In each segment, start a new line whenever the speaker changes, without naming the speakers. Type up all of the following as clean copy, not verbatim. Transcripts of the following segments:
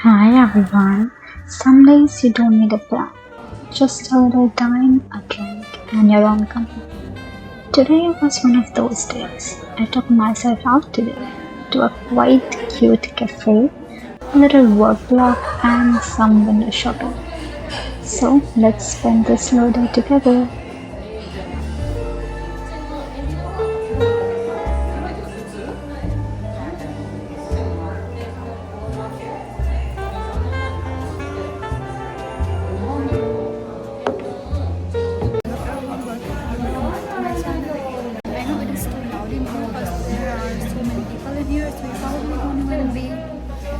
Hi everyone. Some days you don't need a plan, just a little time, a drink, and your own company. Today was one of those days. I took myself out today to a quite cute cafe, a little work block, and some window shopping. So let's spend this slow day together.
I know it is too loud in here because there are so many people in here, so you probably don't even be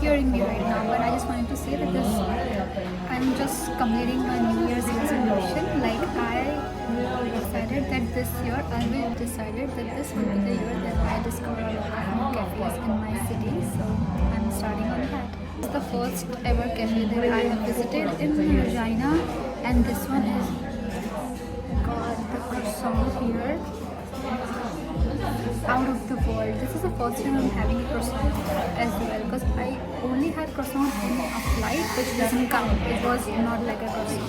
hearing me right now. But I just wanted to say that I'm just completing my New Year's resolution. Like I decided that this year, I will decided that this will be the year that I discover a lot of new cafes in my city. So I'm starting on that. It's the first ever cafe that I have visited in Regina, and this one is got the croissant here out of the world. This is the first time I'm having a croissant as well because I only had croissant in a flight which doesn't count. It was not like a croissant.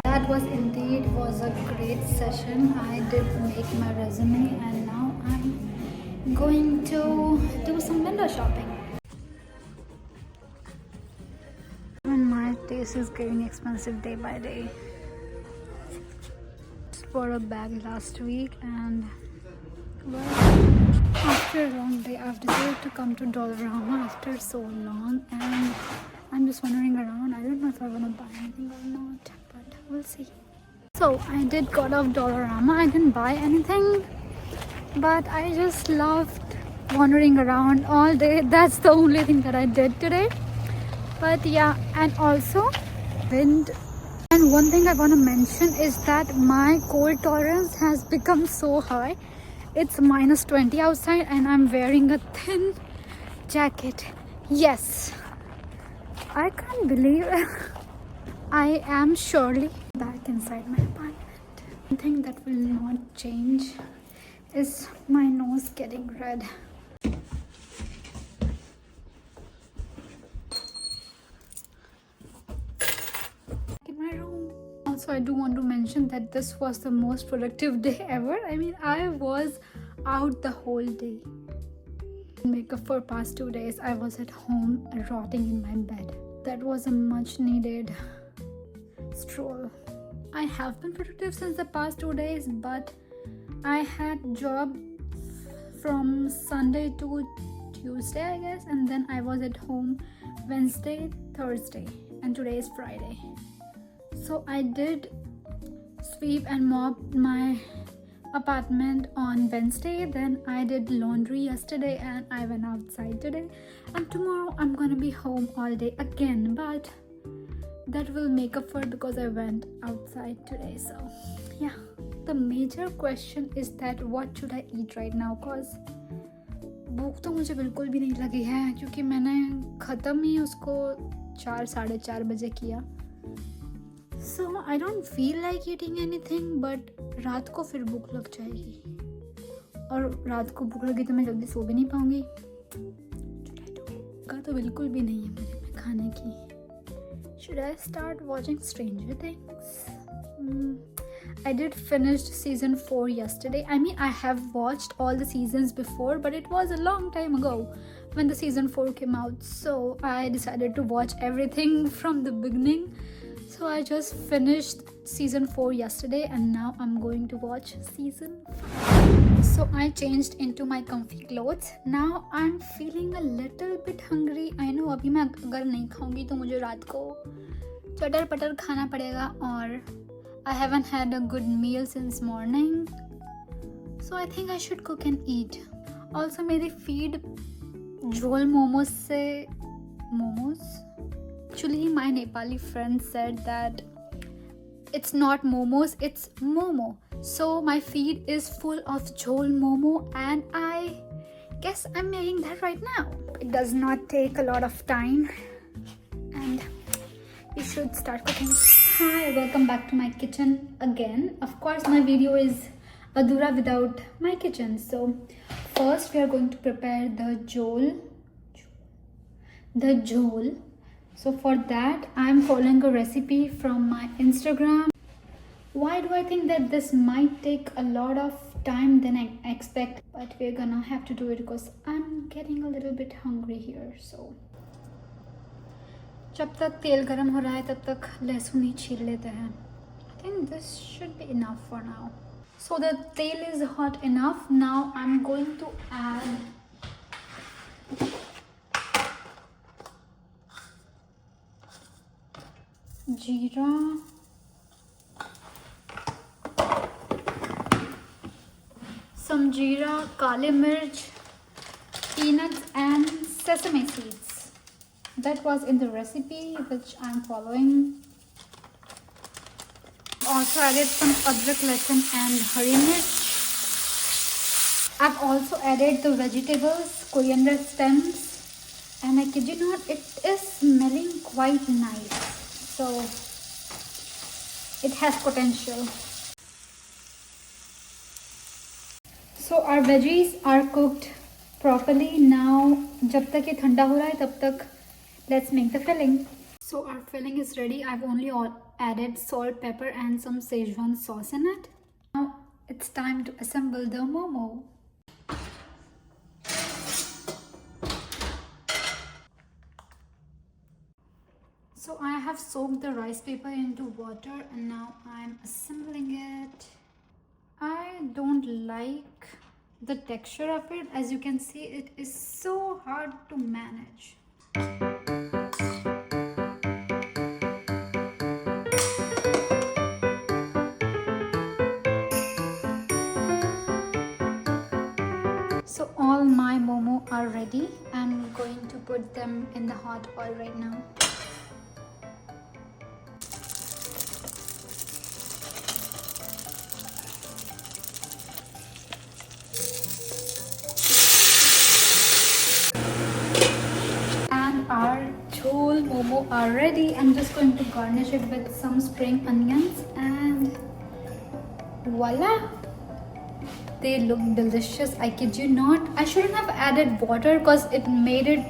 That was indeed was a great session. I did make my resume and now I'm going to do some window shopping. And my taste is getting expensive day by day. Just bought a bag last week and well, after a long day I've decided to come to Dollarama after so long and I'm just wandering around. I don't know if I want to buy anything or not, but we'll see. So I did got off Dollarama. I didn't buy anything, but I just loved wandering around all day. That's the only thing that I did today. But yeah, and also wind. And one thing I want to mention is that my cold tolerance has become so high. It's minus 20 outside and I'm wearing a thin jacket. Yes, I can't believe I am surely back inside my apartment. One thing that will not change is my nose getting red. In my room. Also, I do want to mention that this was the most productive day ever. I mean, I was out the whole day. Makeup for past 2 days. I was at home rotting in my bed. That was a much needed stroll. I have been productive since the past 2 days, but I had job from Sunday to Tuesday, I guess, and then I was at home Wednesday, Thursday, and today is Friday. So I did sweep and mop my apartment on Wednesday, then I did laundry yesterday and I went outside today, and tomorrow I'm gonna be home all day again, but that will make up for it because I went outside today. So yeah, the major question is that what should I eat right now, cause भूख तो मुझे बिल्कुल भी नहीं लगी है क्योंकि मैंने ख़त्म ही उसको 4-4:30 बजे किया. So I don't feel like eating anything, but रात को फिर भूख लग जाएगी और रात को भूख लगी तो मैं जल्दी सो भी नहीं पाऊंगी. का तो बिल्कुल भी नहीं है मुझे में खाने की. Should I start watching Stranger Things? I did finish season 4 yesterday. I mean, I have watched all the seasons before, but it was a long time ago when the season 4 came out. So I decided to watch everything from the beginning. So I just finished season 4 yesterday and now I'm going to watch season 5. So I changed into my comfy clothes. Now I'm feeling a little bit hungry. I know अभी मैं अगर नहीं खाऊंगी तो मुझे रात को चटर पटर खाना पड़ेगा और I haven't had a good meal since morning. So I think I should cook and eat. Also मेरी feed Jhol momos से momos. Actually, my Nepali friend said that it's not momos, it's momo. So my feed is full of Jhol momo and I guess I'm making that right now. It does not take a lot of time and we should start cooking. Hi, welcome back to my kitchen again. Of course, my video is adhura without my kitchen. So, first we are going to prepare the jhol. The jhol. So for that, I am following a recipe from my Instagram. Why do I think that this might take a lot of time than I expect? But we're gonna have to do it because I'm getting a little bit hungry here. So जब तक तेल गरम हो रहा है तब तक लहसुन ही छील लेते हैं. I think this should be enough for now. So the tail is hot enough. Now I'm going to add jeera, some jeera, kale mirch, peanuts and sesame seeds. That was in the recipe which I'm following. Also added some adrak, lasan and hari mirch. I've also added the vegetables, coriander stems, and I kid you not, it is smelling quite nice. So it has potential. So our veggies are cooked properly. Now जब तक ये ठंडा हो रहा है तब तक let's make the filling. So our filling is ready. I've only added salt, pepper and some Szechuan sauce in it. Now it's time to assemble the momo. So I have soaked the rice paper into water and now I'm assembling it. I don't like the texture of it. As you can see, it is so hard to manage. So all my momo are ready. I'm going to put them in the hot oil right now. And our jhol momo are ready. I'm just going to garnish it with some spring onions and voila! They look delicious. I kid you not. I shouldn't have added water because it made it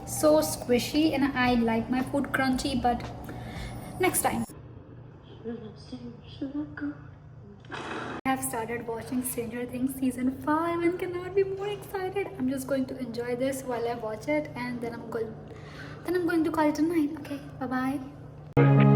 so squishy and I like my food crunchy, but next time. I have started watching Stranger Things season 5 and cannot be more excited. I'm just going to enjoy this while I watch it and then I'm going to call it a night. Okay, bye bye.